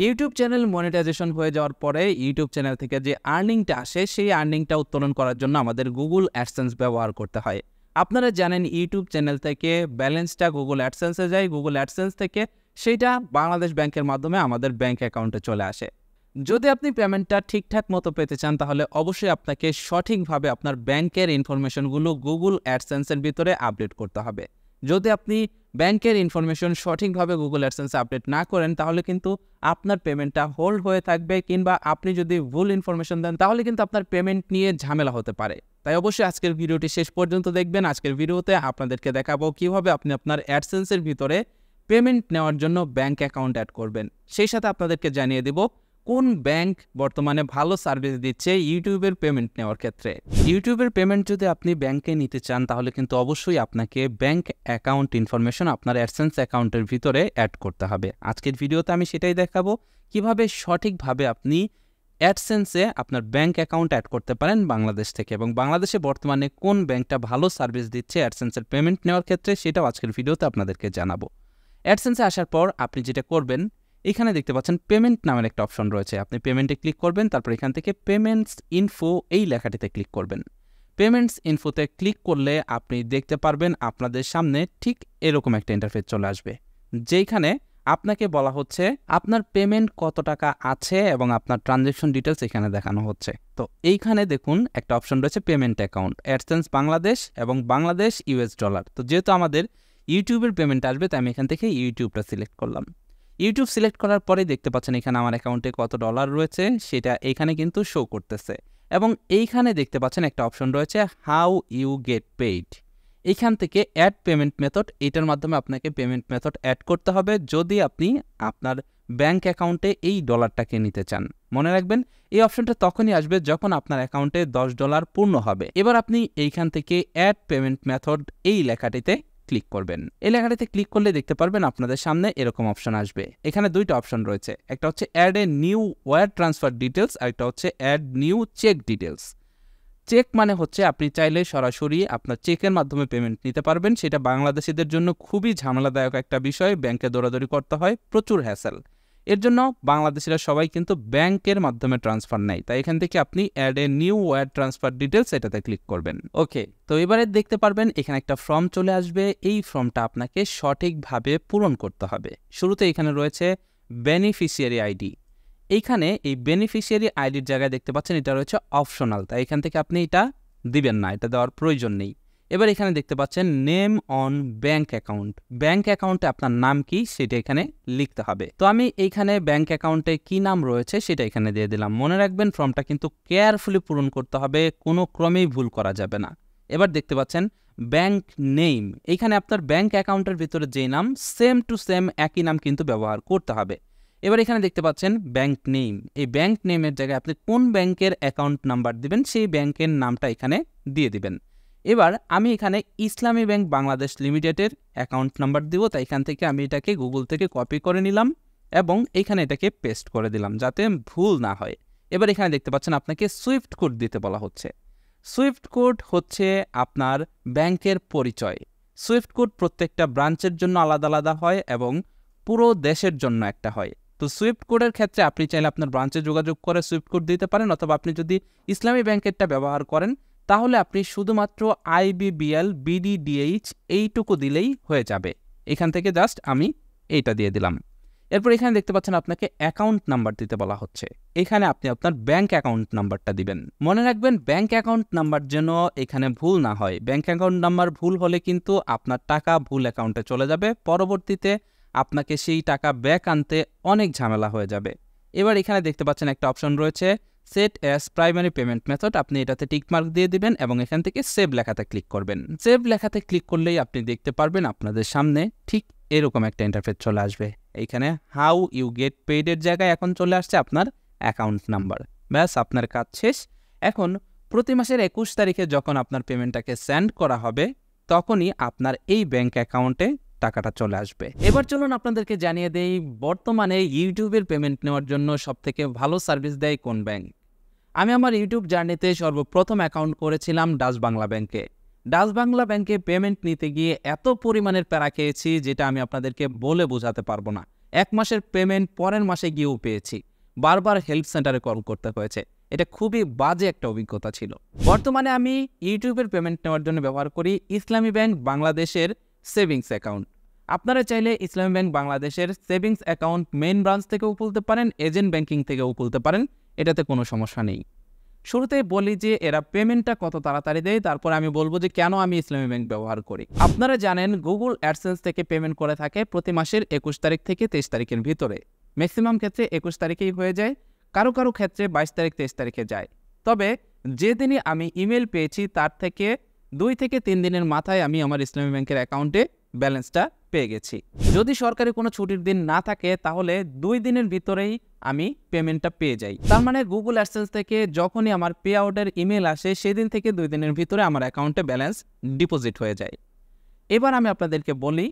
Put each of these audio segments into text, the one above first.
YouTube channel monetization হয়ে যাওয়ার পরে ইউটিউব চ্যানেল থেকে যে আর্নিংটা আসে সেই আর্নিংটা উত্তোলন করার জন্য আমাদের গুগল অ্যাডসেন্স ব্যবহার করতে হয়। আপনারা জানেন ইউটিউব চ্যানেল থেকে ব্যালেন্সটা গুগল অ্যাডসেন্সে যায়, গুগল অ্যাডসেন্স থেকে সেইটা বাংলাদেশ ব্যাংকের মাধ্যমে আমাদের ব্যাংক অ্যাকাউন্টে চলে আসে। যদি আপনি পেমেন্টটা ঠিকঠাক মতো পেতে চান তাহলে অবশ্যই আপনাকে সঠিকভাবে আপনার ব্যাংকের ইনফরমেশনগুলো গুগল অ্যাডসেন্সের ভিতরে আপডেট করতে হবে। যদি আপনি ব্যাংকের ইনফরমেশন সঠিকভাবে গুগল অ্যাডসেন্সে আপডেট না করেন তাহলে কিন্তু আপনার পেমেন্টটা হোল্ড হয়ে থাকবে, কিংবা আপনি যদি ভুল ইনফরমেশন দেন তাহলে কিন্তু আপনার পেমেন্ট নিয়ে ঝামেলা হতে পারে। তাই অবশ্যই আজকের ভিডিওটি শেষ পর্যন্ত দেখবেন। আজকের ভিডিওতে আপনাদেরকে দেখাবো কিভাবে আপনি আপনার অ্যাডসেন্সের ভিতরে পেমেন্ট নেওয়ার জন্য ব্যাংক অ্যাকাউন্ট অ্যাড করবেন। সেই সাথে আপনাদেরকে জানিয়ে দেব কোন ব্যাংক বর্তমানে ভালো সার্ভিস দিচ্ছে ইউটিউবের পেমেন্ট নেওয়ার ক্ষেত্রে। ইউটিউবের পেমেন্ট যদি আপনি ব্যাংকে নিতে চান তাহলে কিন্তু অবশ্যই আপনাকে ব্যাংক অ্যাকাউন্ট ইনফরমেশন আপনার অ্যাডসেন্স অ্যাকাউন্টের ভিতরে অ্যাড করতে হবে। আজকের ভিডিওতে আমি সেটাই দেখাবো কিভাবে সঠিকভাবে আপনি অ্যাডসেন্সে আপনার ব্যাংক অ্যাকাউন্ট অ্যাড করতে পারেন বাংলাদেশ থেকে, এবং বাংলাদেশে বর্তমানে কোন ব্যাংকটা ভালো সার্ভিস দিচ্ছে অ্যাডসেন্সের পেমেন্ট নেওয়ার ক্ষেত্রে সেটাও আজকের ভিডিওতে আপনাদেরকে জানাবো। অ্যাডসেন্সে আসার পর আপনি যেটা করবেন, এখানে দেখতে পাচ্ছেন পেমেন্ট নামের একটা অপশন রয়েছে। আপনি পেমেন্টে ক্লিক করবেন, তারপর এখান থেকে পেমেন্টস ইনফো এই লেখাটিতে ক্লিক করবেন। পেমেন্টস ইনফোতে ক্লিক করলে আপনি দেখতে পারবেন আপনাদের সামনে ঠিক এরকম একটা ইন্টারফেস চলে আসবে, যেখানে আপনাকে বলা হচ্ছে আপনার পেমেন্ট কত টাকা আছে এবং আপনার ট্রানজ্যাকশন ডিটেলস এখানে দেখানো হচ্ছে। তো এইখানে দেখুন একটা অপশন রয়েছে পেমেন্ট অ্যাকাউন্ট, অ্যাডসেন্স বাংলাদেশ এবং বাংলাদেশ ইউএস ডলার। তো যেহেতু আমাদের ইউটিউবের পেমেন্ট আসবে তাই আমি এখান থেকে ইউটিউবটা সিলেক্ট করলাম। ইউটিউব সিলেক্ট করার পরে দেখতে পাচ্ছেন এখানে আমার অ্যাকাউন্টে কত ডলার রয়েছে সেটা এখানে কিন্তু শো করতেছে, এবং এইখানে দেখতে পাচ্ছেন একটা অপশন রয়েছে হাউ ইউ গেট পেইড। এইখান থেকে অ্যাড পেমেন্ট মেথড, এটার মাধ্যমে আপনাকে পেমেন্ট মেথড অ্যাড করতে হবে যদি আপনি আপনার ব্যাংক অ্যাকাউন্টে এই ডলারটাকে নিতে চান। মনে রাখবেন এই অপশনটা তখনই আসবে যখন আপনার অ্যাকাউন্টে $10 পূর্ণ হবে। এবার আপনি এইখান থেকে অ্যাড পেমেন্ট মেথড এই লেখাটিতে ক্লিক করবেন। এই লেখাটিতে ক্লিক করলে দেখতে পারবেন আপনাদের সামনে এরকম অপশন আসবে। এখানে দুইটা অপশন রয়েছে, একটা হচ্ছে add a new wire transfer details, আর একটা হচ্ছে add new cheque details. Cheque মানে হচ্ছে আপনি চাইলে সরাসরি আপনার চেকের মাধ্যমে পেমেন্ট নিতে পারবেন। সেটা বাংলাদেশিদের জন্য খুবই ঝামেলাদায়ক একটা বিষয়, ব্যাংকে দৌড়াদৌড়ি করতে হয়, প্রচুর হ্যাসেল। এর জন্য বাংলাদেশিরা সবাই কিন্তু ব্যাংকের মাধ্যমে ট্রান্সফার নেয়। তাই এখান থেকে আপনি add a new wire transfer details এটাতে ক্লিক করবেন। ওকে, তো এবারে দেখতে পারবেন এখানে একটা ফর্ম চলে আসবে। এই ফর্মটা আপনাকে সঠিকভাবে পূরণ করতে হবে। শুরুতে এখানে রয়েছে বেনিফিশিয়ারি আইডি। এইখানে এই বেনিফিশিয়ারি আইডির জায়গায় দেখতে পাচ্ছেন এটা রয়েছে অপশনাল, তাই এখান থেকে আপনি এটা দিবেন না, এটা দেওয়ার প্রয়োজন নেই। এবার এখানে দেখতে পাচ্ছেন name on bank account, bank অ্যাকাউন্টে আপনার নাম কি সেটা এখানে লিখতে হবে। তো আমি এইখানে ব্যাংক অ্যাকাউন্টে কি নাম রয়েছে সেটা এখানে দিয়ে দিলাম। মনে রাখবেন ফর্মটা কিন্তু কেয়ারফুলি পূরণ করতে হবে, কোনো ক্রমেই ভুল করা যাবে না। এবার দেখতে পাচ্ছেন ব্যাংক নেম, এইখানে আপনার ব্যাংক অ্যাকাউন্টের ভিতরে যেই নাম সেম টু সেম একই নাম কিন্তু ব্যবহার করতে হবে। এবার এখানে দেখতে পাচ্ছেন ব্যাংক নেম, এই ব্যাংক নেমের জায়গায় আপনি কোন ব্যাংকের অ্যাকাউন্ট নাম্বার দিবেন সেই ব্যাংকের নামটা এখানে দিয়ে দিবেন। এবার আমি এখানে ইসলামী ব্যাংক বাংলাদেশ লিমিটেডের অ্যাকাউন্ট নাম্বার দিব, তাই এখান থেকে আমি এটাকে গুগল থেকে কপি করে নিলাম এবং এইখানে এটাকে পেস্ট করে দিলাম যাতে ভুল না হয়। এবার এখানে দেখতে পাচ্ছেন আপনাকে সুইফট কোড দিতে বলা হচ্ছে। সুইফট কোড হচ্ছে আপনার ব্যাংকের পরিচয়। সুইফট কোড প্রত্যেকটা ব্রাঞ্চের জন্য আলাদা আলাদা হয় এবং পুরো দেশের জন্য একটা হয়। তো সুইফট কোডের ক্ষেত্রে আপনি চাইলে আপনার ব্রাঞ্চে যোগাযোগ করে সুইফট কোড দিতে পারেন, অথবা আপনি যদি ইসলামী ব্যাংকেরটা ব্যবহার করেন তাহলে আপনি শুধুমাত্র IBBL BDDH এইটুকু দিলেই হয়ে যাবে। এখান থেকে জাস্ট আমি এইটা দিয়ে দিলাম। এরপর এখানে দেখতে পাচ্ছেন আপনাকে অ্যাকাউন্ট নাম্বার দিতে বলা হচ্ছে। এখানে আপনি আপনার ব্যাংক অ্যাকাউন্ট নাম্বারটা দিবেন। মনে রাখবেন ব্যাংক অ্যাকাউন্ট নাম্বার যেন এখানে ভুল না হয়। ব্যাংক অ্যাকাউন্ট নাম্বার ভুল হলে কিন্তু আপনার টাকা ভুল অ্যাকাউন্টে চলে যাবে, পরবর্তীতে আপনাকে সেই টাকা ব্যাক আনতে অনেক ঝামেলা হয়ে যাবে। এবার এখানে দেখতে পাচ্ছেন একটা অপশন রয়েছে set as primary payment method, আপনি এটাতে টিকমার্ক দিয়ে দিবেন এবং এখান থেকে সেভ লেখাতে ক্লিক করবেন। সেভ লেখাতে ক্লিক করলেই আপনি দেখতে পারবেন আপনাদের সামনে ঠিক এরকম একটা ইন্টারফেস চলে আসবে। এইখানে হাউ ইউ গেট পেইডের জায়গায় এখন চলে আসছে আপনার অ্যাকাউন্ট নাম্বার। ব্যাস আপনার কাজ শেষ। এখন প্রতি মাসের 21 তারিখে যখন আপনার পেমেন্টটাকে সেন্ড করা হবে তখনই আপনার এই ব্যাংক অ্যাকাউন্টে টাকাটা চলে আসবে। এবার চলুন আপনাদেরকে জানিয়ে দেই বর্তমানে ইউটিউবের পেমেন্ট নেওয়ার জন্য সবথেকে ভালো সার্ভিস দেয় কোন ব্যাংক। আমি আমার ইউটিউব জার্নিতে সর্বপ্রথম অ্যাকাউন্ট করেছিলাম ডাচ-বাংলা ব্যাংকে। ডাচ-বাংলা ব্যাংকে পেমেন্ট নিতে গিয়ে এত পরিমাণের প্যারা খেয়েছি যেটা আমি আপনাদেরকে বলে বোঝাতে পারবো না। 1 মাসের পেমেন্ট পরের মাসে গিয়েও পেয়েছি। বারবার হেল্প সেন্টারে কল করতে হয়েছে। এটা খুবই বাজে একটা অভিজ্ঞতা ছিল। বর্তমানে আমি ইউটিউবের পেমেন্ট নেওয়ার জন্য ব্যবহার করি ইসলামী ব্যাংক বাংলাদেশের সেভিংস অ্যাকাউন্ট। আপনারা চাইলে ইসলামী ব্যাংক বাংলাদেশের সেভিংস অ্যাকাউন্ট মেইন ব্রাঞ্চ থেকেও খুলতে পারেন, এজেন্ট ব্যাংকিং থেকেও খুলতে পারেন, এটাতে কোনো সমস্যা নেই। শুরুতেই বলি যে এরা পেমেন্টটা কত তাড়াতাড়ি দেয়, তারপর আমি বলবো যে কেন আমি ইসলামী ব্যাংক ব্যবহার করি। আপনারা জানেন গুগল অ্যাডসেন্স থেকে পেমেন্ট করে থাকে প্রতি মাসের 21 তারিখ থেকে 23 তারিখের ভিতরে। ম্যাক্সিমাম ক্ষেত্রে 21 তারিখেই হয়ে যায়, কারো কারো ক্ষেত্রে 22 তারিখ 23 তারিখে যায়। তবে যেদিনই আমি ইমেল পেয়েছি তার থেকে 2 থেকে 3 দিনের মাথায় আমি আমার ইসলামী ব্যাংকের অ্যাকাউন্টে ব্যালেন্সটা পেয়ে গেছি। যদি সরকারি কোনো ছুটির দিন না থাকে তাহলে 2 দিনের ভিতরেই আমি পেমেন্টটা পেয়ে যাই। তার মানে গুগল অ্যাডসেন্স থেকে যখনই আমার পে আউটের ইমেল আসে সেদিন থেকে 2 দিনের ভিতরে আমার অ্যাকাউন্টে ব্যালেন্স ডিপোজিট হয়ে যায়। এবার আমি আপনাদেরকে বলি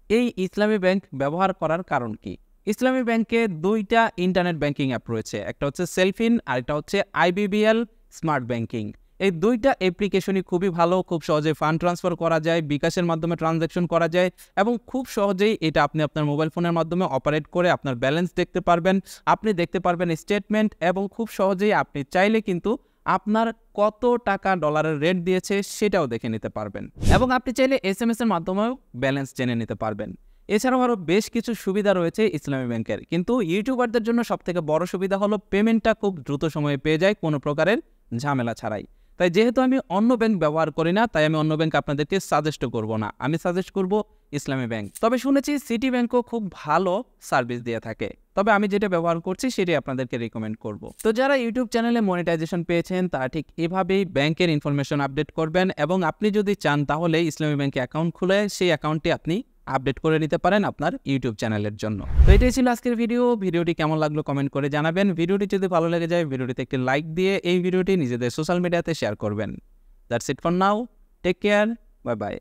এই ইসলামী ব্যাংক ব্যবহার করার কারণ কি। ইসলামী ব্যাংকে 2টা ইন্টারনেট ব্যাংকিং অ্যাপ রয়েছে, একটা হচ্ছে সেলফিন আর একটা হচ্ছে IBBL স্মার্ট ব্যাংকিং। এই 2টা অ্যাপ্লিকেশনই খুবই ভালো, খুব সহজে ফান্ড ট্রান্সফার করা যায়, বিকাশের মাধ্যমে ট্রানজ্যাকশন করা যায় এবং খুব সহজেই এটা আপনি আপনার মোবাইল ফোনের মাধ্যমে অপারেট করে আপনার ব্যালেন্স দেখতে পারবেন, আপনি দেখতে পারবেন স্টেটমেন্ট এবং খুব সহজেই আপনি চাইলে কিন্তু আপনার কত টাকা ডলারের রেট দিয়েছে সেটাও দেখে নিতে পারবেন এবং আপনি চাইলে SMS এর মাধ্যমেও ব্যালেন্স জেনে নিতে পারবেন। এছাড়াও আরও বেশ কিছু সুবিধা রয়েছে ইসলামী ব্যাংকের, কিন্তু ইউটিউবারদের জন্য সবথেকে বড় সুবিধা হলো পেমেন্টটা খুব দ্রুত সময়ে পেয়ে যায় কোনো প্রকারের ঝামেলা ছাড়াই। তাই যেহেতু আমি অন্য ব্যাংক ব্যবহার করি না, তাই আমি অন্য ব্যাংক আপনাদেরকে সাজেস্টও করব না, আমি সাজেস্ট করব ইসলামী ব্যাংক। তবে শুনেছি সিটি ব্যাংকও খুব ভালো সার্ভিস দিয়ে থাকে, তবে আমি যেটা ব্যবহার করছি সেটাই আপনাদেরকে রিকমেন্ড করব। তো যারা ইউটিউব চ্যানেলে মনিটাইজেশন পেয়েছেন তারা ঠিক এভাবেই ব্যাংকের ইনফরমেশন আপডেট করবেন এবং আপনি যদি চান তাহলে ইসলামী ব্যাংকে অ্যাকাউন্ট খুলে সেই অ্যাকাউন্টটি আপনি আপডেট করে নিতে পারেন আপনার ইউটিউব চ্যানেলের জন্য। তো এটাই ছিল আজকের ভিডিওটি কেমন লাগলো কমেন্ট করে জানাবেন। ভিডিওটি যদি ভালো লেগে যায় ভিডিওটিতে একটি লাইক দিয়ে এই ভিডিওটি নিজেদের সোশ্যাল মিডিয়াতে শেয়ার করবেন। That's it for now, take care, bye by.